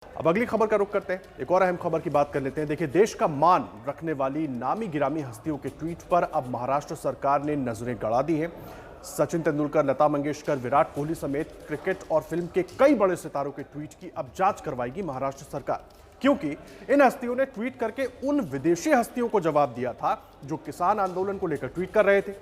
अब अगली खबर का रुख करते हैं। एक और अहम खबर की बात कर लेते हैं। देखिए, देश का मान रखने वाली नामी गिरामी हस्तियों के ट्वीट पर अब महाराष्ट्र सरकार ने नजरें गड़ा दी हैं। सचिन तेंदुलकर, लता मंगेशकर, विराट कोहली समेत क्रिकेट और फिल्म के कई बड़े सितारों के ट्वीट की अब जांच करवाएगी महाराष्ट्र सरकार, क्योंकि इन हस्तियों ने ट्वीट करके उन विदेशी हस्तियों को जवाब दिया था जो किसान आंदोलन को लेकर ट्वीट कर रहे थे।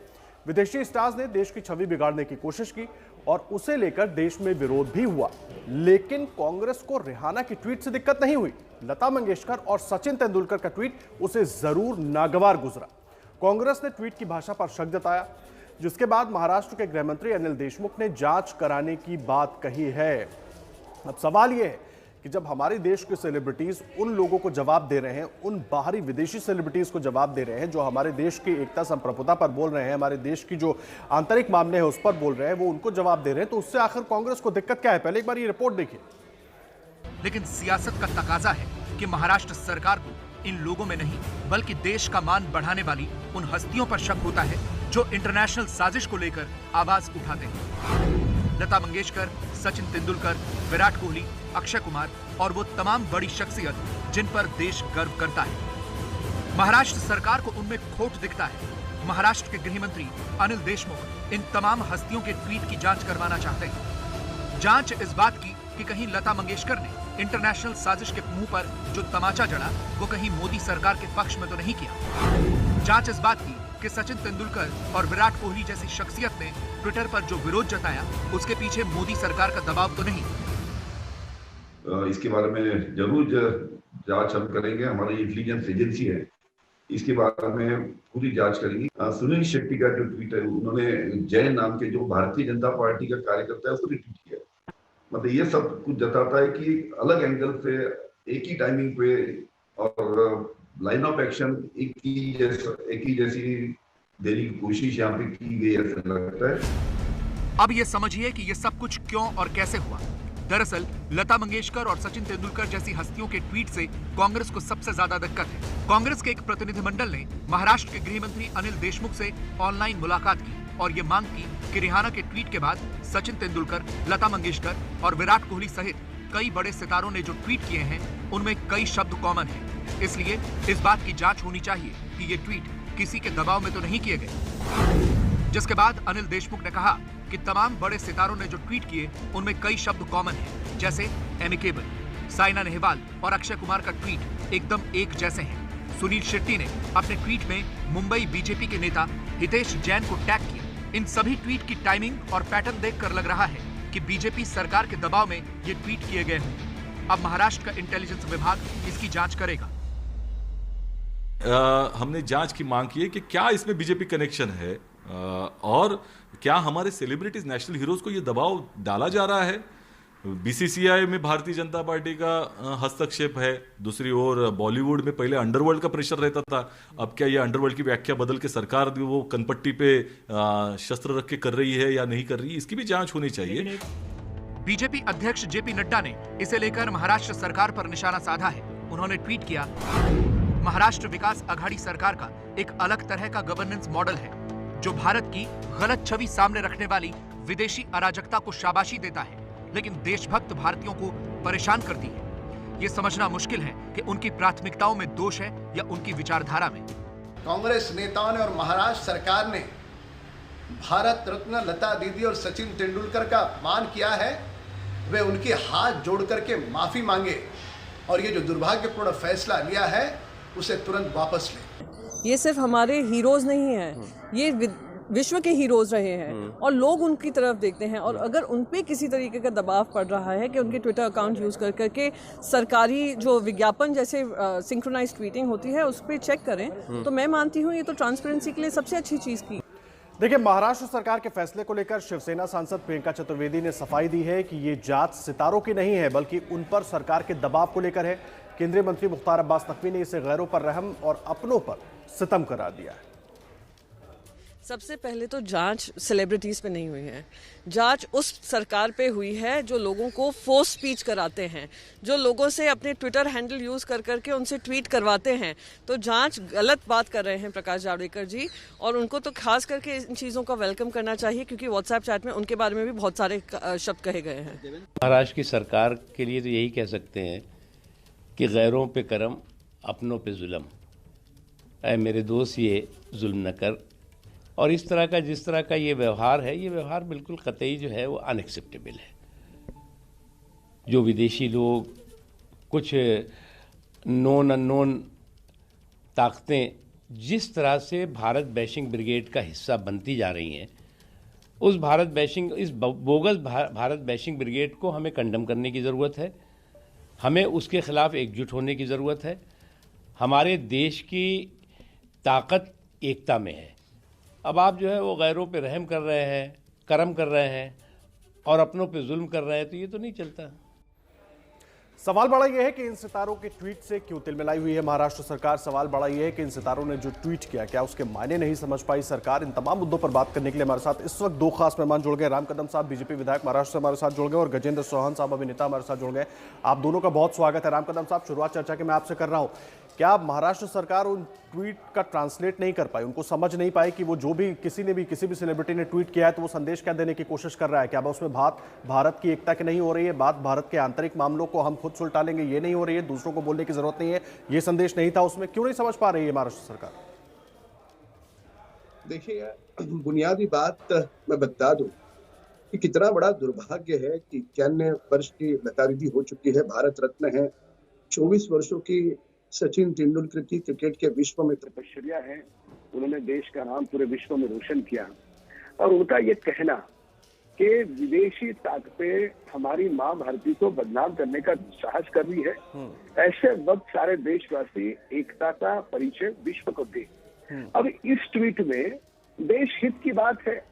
विदेशी स्टार्स ने देश की छवि बिगाड़ने की कोशिश की और उसे लेकर देश में विरोध भी हुआ, लेकिन कांग्रेस को रिहाना की ट्वीट से दिक्कत नहीं हुई। लता मंगेशकर और सचिन तेंदुलकर का ट्वीट उसे जरूर नागवार गुजरा। कांग्रेस ने ट्वीट की भाषा पर शक जताया, जिसके बाद महाराष्ट्र के गृह मंत्री अनिल देशमुख ने जांच कराने की बात कही है। अब सवाल यह है कि जब हमारे देश के सेलिब्रिटीज उन लोगों को जवाब दे रहे हैं, उन बाहरी विदेशी सेलिब्रिटीज को जवाब दे रहे हैं जो हमारे देश की एकता संप्रभुता पर बोल रहे हैं, हमारे देश की जो आंतरिक मामले हैं उस पर बोल रहे हैं, वो उनको जवाब दे रहे हैं, तो उससे आखिर कांग्रेस को दिक्कत क्या है? पहले एक बार ये रिपोर्ट देखिए। लेकिन सियासत का तकाजा है कि महाराष्ट्र सरकार को इन लोगों में नहीं बल्कि देश का मान बढ़ाने वाली उन हस्तियों पर शक होता है जो इंटरनेशनल साजिश को लेकर आवाज उठाते हैं। लता मंगेशकर, सचिन तेंदुलकर, विराट कोहली, अक्षय कुमार और वो तमाम बड़ी शख्सियत जिन पर देश गर्व करता है। महाराष्ट्र सरकार को उनमें खोट दिखता है। महाराष्ट्र के गृह मंत्री अनिल देशमुख इन तमाम हस्तियों के ट्वीट की जांच करवाना चाहते हैं। जांच इस बात की कि कहीं लता मंगेशकर ने इंटरनेशनल साजिश के मुंह पर जो तमाचा जड़ा वो कहीं मोदी सरकार के पक्ष में तो नहीं किया। जांच इस बात की कि सचिन तेंदुलकर और विराट कोहली जैसी शख्सियत ने ट्विटर पर जो विरोध जताया उसके पीछे मोदी सरकार का दबाव तो नहीं। इसके बारे में जरूर जांच हम करेंगे। हमारी इंटेलिजेंस एजेंसी है, इसके बारे में पूरी जांच करेंगी। सुनील शेट्टी का जो ट्वीट है, उन्होंने जैन नाम के जो भारतीय जनता पार्टी का कार्यकर्ता है उसको रिट्वीट किया। मतलब ये सब कुछ जताता है कि अलग एंगल से एक ही टाइमिंग पे और लाइन ऑफ एक्शन एक ही जैसी देने की कोशिश यहाँ पे की गई ऐसा लगता है। अब ये समझिए कि ये सब कुछ क्यों और कैसे हुआ। दरअसल लता मंगेशकर और सचिन तेंदुलकर जैसी हस्तियों के ट्वीट से कांग्रेस को सबसे ज्यादा दिक्कत है। कांग्रेस के एक प्रतिनिधिमंडल ने महाराष्ट्र के गृह मंत्री अनिल देशमुख से ऑनलाइन मुलाकात की और ये मांग की कि रिहाना के ट्वीट के बाद सचिन तेंदुलकर, लता मंगेशकर और विराट कोहली सहित कई बड़े सितारों ने जो ट्वीट किए हैं उनमें कई शब्द कॉमन हैं। इसलिए इस बात की जांच होनी चाहिए कि ये ट्वीट किसी के दबाव में तो नहीं किए गए। जिसके बाद अनिल देशमुख ने कहा कि तमाम बड़े सितारों ने जो ट्वीट किए उनमें कई शब्द कॉमन हैं, जैसे एमिकेबल। साइना नेहवाल और अक्षय कुमार का ट्वीट एकदम एक जैसे हैं। सुनील शेट्टी ने अपने ट्वीट में मुंबई बीजेपी के नेता हितेश जैन को टैग किया। इन सभी ट्वीट की टाइमिंग और पैटर्न देखकर लग रहा है कि बीजेपी सरकार के दबाव में ये ट्वीट किए गए हों। अब महाराष्ट्र का इंटेलिजेंस विभाग इसकी जांच करेगा। हमने जांच की मांग की है कि क्या इसमें बीजेपी कनेक्शन है और क्या हमारे सेलिब्रिटीज, नेशनल हीरोज को ये दबाव डाला जा रहा है। बीसीसीआई में भारतीय जनता पार्टी का हस्तक्षेप है। दूसरी ओर बॉलीवुड में पहले अंडरवर्ल्ड का प्रेशर रहता था, अब क्या ये अंडरवर्ल्ड की व्याख्या बदल के सरकार वो कनपट्टी पे शस्त्र रख के कर रही है या नहीं कर रही, इसकी भी जांच होनी चाहिए। बीजेपी अध्यक्ष जेपी नड्डा ने इसे लेकर महाराष्ट्र सरकार पर निशाना साधा है। उन्होंने ट्वीट किया, महाराष्ट्र विकास अघाड़ी सरकार का एक अलग तरह का गवर्नेंस मॉडल है जो भारत की गलत छवि सामने रखने वाली विदेशी अराजकता को शाबाशी देता है, लेकिन देशभक्त भारतीयों को परेशान करती है। ये समझना मुश्किल है कि उनकी प्राथमिकताओं में दोष है या उनकी विचारधारा में। कांग्रेस नेताओं ने और महाराष्ट्र सरकार ने भारत रत्न लता दीदी और सचिन तेंदुलकर का अपमान किया है। वे उनके हाथ जोड़ करके माफी मांगे और ये जो दुर्भाग्यपूर्ण फैसला लिया है उसे तुरंत वापस ले। ये सिर्फ हमारे हीरोज नहीं हैं, ये विश्व के हीरोज रहे हैं और लोग उनकी तरफ देखते हैं। और अगर उन पे किसी तरीके का दबाव पड़ रहा है कि उनके ट्विटर अकाउंट यूज़ कर करके सरकारी जो विज्ञापन जैसे सिंक्रोनाइज ट्वीटिंग होती है उस पर चेक करें, तो मैं मानती हूँ ये तो ट्रांसपेरेंसी के लिए सबसे अच्छी चीज़ की। देखिए, महाराष्ट्र सरकार के फैसले को लेकर शिवसेना सांसद प्रियंका चतुर्वेदी ने सफाई दी है कि ये जांच सितारों की नहीं है बल्कि उन पर सरकार के दबाव को लेकर है। केंद्रीय मंत्री मुख्तार अब्बास नकवी ने इसे गैरों पर रहम और अपनों पर सितम करार दिया है। सबसे पहले तो जांच सेलिब्रिटीज़ पे नहीं हुई है, जांच उस सरकार पे हुई है जो लोगों को फोर्स स्पीच कराते हैं, जो लोगों से अपने ट्विटर हैंडल यूज़ कर करके उनसे ट्वीट करवाते हैं। तो जांच गलत बात कर रहे हैं प्रकाश जावड़ेकर जी, और उनको तो खास करके इन चीज़ों का वेलकम करना चाहिए, क्योंकि व्हाट्सएप चैट में उनके बारे में भी बहुत सारे शब्द कहे गए हैं। महाराष्ट्र की सरकार के लिए तो यही कह सकते हैं कि गैरों पे करम, अपनों पे जुल्म। ऐ मेरे दोस्त ये जुल्म न कर। और इस तरह का जिस तरह का ये व्यवहार है, ये व्यवहार बिल्कुल कतई जो है वो अनएक्सेप्टेबल है। जो विदेशी लोग, कुछ नॉन अननोन ताकतें जिस तरह से भारत बैशिंग ब्रिगेड का हिस्सा बनती जा रही हैं, उस बोगस भारत बैशिंग ब्रिगेड को हमें कंडम करने की ज़रूरत है। हमें उसके खिलाफ एकजुट होने की ज़रूरत है। हमारे देश की ताकत एकता में है। अब आप जो है वो गैरों पे रहम कर रहे हैं, करम कर रहे हैं और अपनों पे जुल्म कर रहे हैं, तो ये तो नहीं चलता। सवाल बड़ा यह है कि इन सितारों के ट्वीट से क्यों तिलमिलाई हुई है महाराष्ट्र सरकार। सवाल बड़ा यह है कि इन सितारों ने जो ट्वीट किया, क्या उसके मायने नहीं समझ पाई सरकार। इन तमाम मुद्दों पर बात करने के लिए हमारे साथ इस वक्त दो खास मेहमान जुड़ गए। राम कदम साहब बीजेपी विधायक महाराष्ट्र से हमारे साथ जुड़ गए और गजेंद्र चौहान साहब अभिनेता हमारे साथ जुड़ गए। आप दोनों का बहुत स्वागत है। राम कदम साहब, शुरुआत चर्चा के मैं आपसे कर रहा हूँ। क्या महाराष्ट्र सरकार उन ट्वीट का ट्रांसलेट नहीं कर पाई, उनको समझ नहीं पाई कि वो जो भी किसी भी सेलिब्रिटी ने ट्वीट किया है तो वो संदेश क्या देने की कोशिश कर रहा है? क्या उसमें बात भारत की एकता की नहीं हो रही है, बात भारत के आंतरिक मामलों को हम खुद सुलझा लेंगे ये नहीं हो रही है, दूसरों को बोलने की जरूरत नहीं है, ये संदेश नहीं था उसमें? क्यों नहीं समझ पा रही है महाराष्ट्र सरकार? देखिए, बुनियादी बात मैं बता दूं कि कितना बड़ा दुर्भाग्य है कि 91 वर्ष की लता दीदी हो चुकी है, भारत रत्न है, 24 वर्षों की सचिन तेंदुलकर की क्रिकेट के विश्व में तपस्या है, उन्होंने देश का नाम पूरे विश्व में रोशन किया। और उनका ये कहना कि विदेशी ताकतें हमारी माँ भारती को बदनाम करने का साहस कर रही है, ऐसे वक्त सारे देशवासी एकता का परिचय विश्व को दे। अब इस ट्वीट में देश हित की बात है,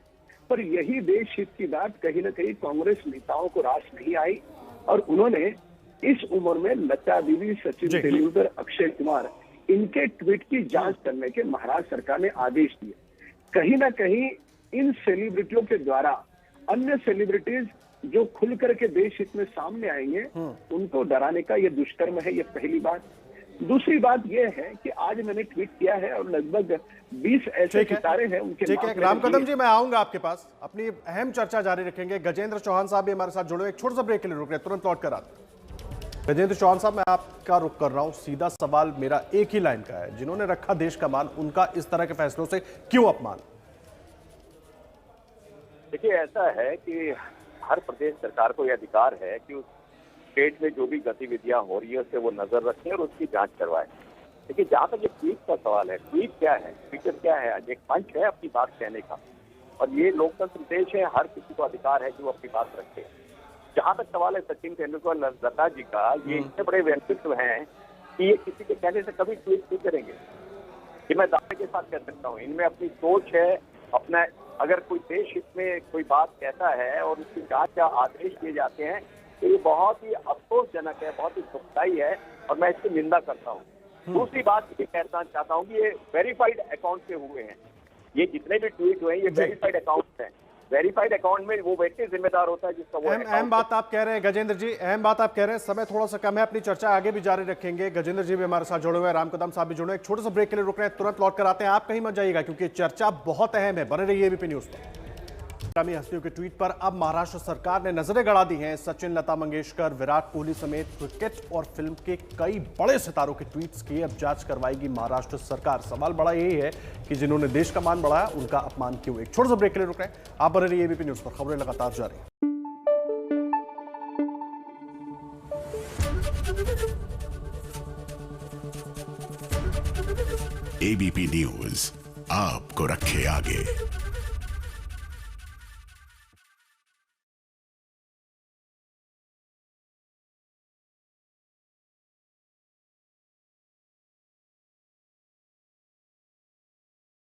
पर यही देश हित की बात कहीं ना कहीं कांग्रेस नेताओं को रास नहीं आई और उन्होंने इस उम्र में लता दीदी, सचिन तेंदुलकर, अक्षय कुमार, इनके ट्वीट की जांच करने के महाराष्ट्र सरकार ने आदेश दिए। कहीं ना कहीं इन सेलिब्रिटियों के द्वारा अन्य सेलिब्रिटीज जो खुल करके देश हित में सामने आएंगे, उनको डराने का ये दुष्कर्म है। ये पहली बात। दूसरी बात यह है कि आज मैंने ट्वीट किया है और लगभग 20 ऐसे सितारे हैं उनके। ठीक है राम कदम जी, मैं आऊंगा आपके पास, अपनी अहम चर्चा जारी रखेंगे। गजेंद्र चौहान साहब भी हमारे साथ जुड़े, एक छोटा सा ब्रेक के लिए रुक रहे, तुरंत लौट कर आते। गजेंद्र चौहान साहब, मैं आपका रुख कर रहा हूं। सीधा सवाल मेरा एक ही लाइन का है, जिन्होंने रखा देश का मान, उनका इस तरह के फैसलों से क्यों अपमान? देखिए, ऐसा है कि हर प्रदेश सरकार को यह अधिकार है कि उस स्टेट में जो भी गतिविधियां हो रही है उससे वो नजर रखें और उसकी जांच करवाए। देखिए, जहां तक ये ट्वीट का सवाल है, ट्वीट क्या है, ट्विटर क्या है? आज एक मंच है अपनी बात कहने का और ये लोकतंत्र देश है, हर किसी को अधिकार है कि वो अपनी बात रखे। जहां तक सवाल है सचिन तेंदुलकर, लता जी का, ये इतने बड़े व्यक्तित्व हैं कि ये किसी के कहने से कभी ट्वीट नहीं करेंगे। ये मैं दावे के साथ कह सकता हूँ। इनमें अपनी सोच है, अपना अगर कोई देश हित में कोई बात कहता है और उसकी जांच या आदेश दिए जाते हैं तो ये बहुत ही अफसोसजनक है, बहुत ही दुखदायी है और मैं इसकी निंदा करता हूँ। दूसरी बात ये कहना चाहता हूँ कि ये वेरीफाइड अकाउंट से हुए हैं। ये जितने भी ट्वीट हुए हैं ये वेरीफाइड अकाउंट हैं। वेरीफाइड अकाउंट में वो व्यक्ति जिम्मेदार होता है जिसका वो अहम बात आप कह रहे हैं गजेंद्र जी, अहम बात आप कह रहे हैं। समय थोड़ा सा कम है, अपनी चर्चा आगे भी जारी रखेंगे। गजेंद्र जी भी हमारे साथ जुड़े हुए हैं, राम कदम साहब भी जुड़े हुए हैं। एक छोटे से ब्रेक के लिए रुक रहे हैं, तुरंत लौट कर आते हैं। आप कहीं मत जाइएगा क्योंकि चर्चा बहुत अहम है। बने रहिए एबीपी न्यूज पर। ग्रामी हस्तियों के ट्वीट पर अब महाराष्ट्र सरकार ने नजरें गड़ा दी हैं। सचिन, लता मंगेशकर, विराट कोहली समेत क्रिकेट और फिल्म के कई बड़े सितारों के ट्वीट्स की अब जांच करवाएगी महाराष्ट्र सरकार। सवाल बड़ा यही है कि जिन्होंने देश का मान बढ़ाया उनका अपमान क्यों? एक छोटे से ब्रेक के लिए रुक रहे हैं, आप बने रहिए एबीपी न्यूज पर, खबरें लगातार जारी। एबीपी न्यूज आपको रखे आगे।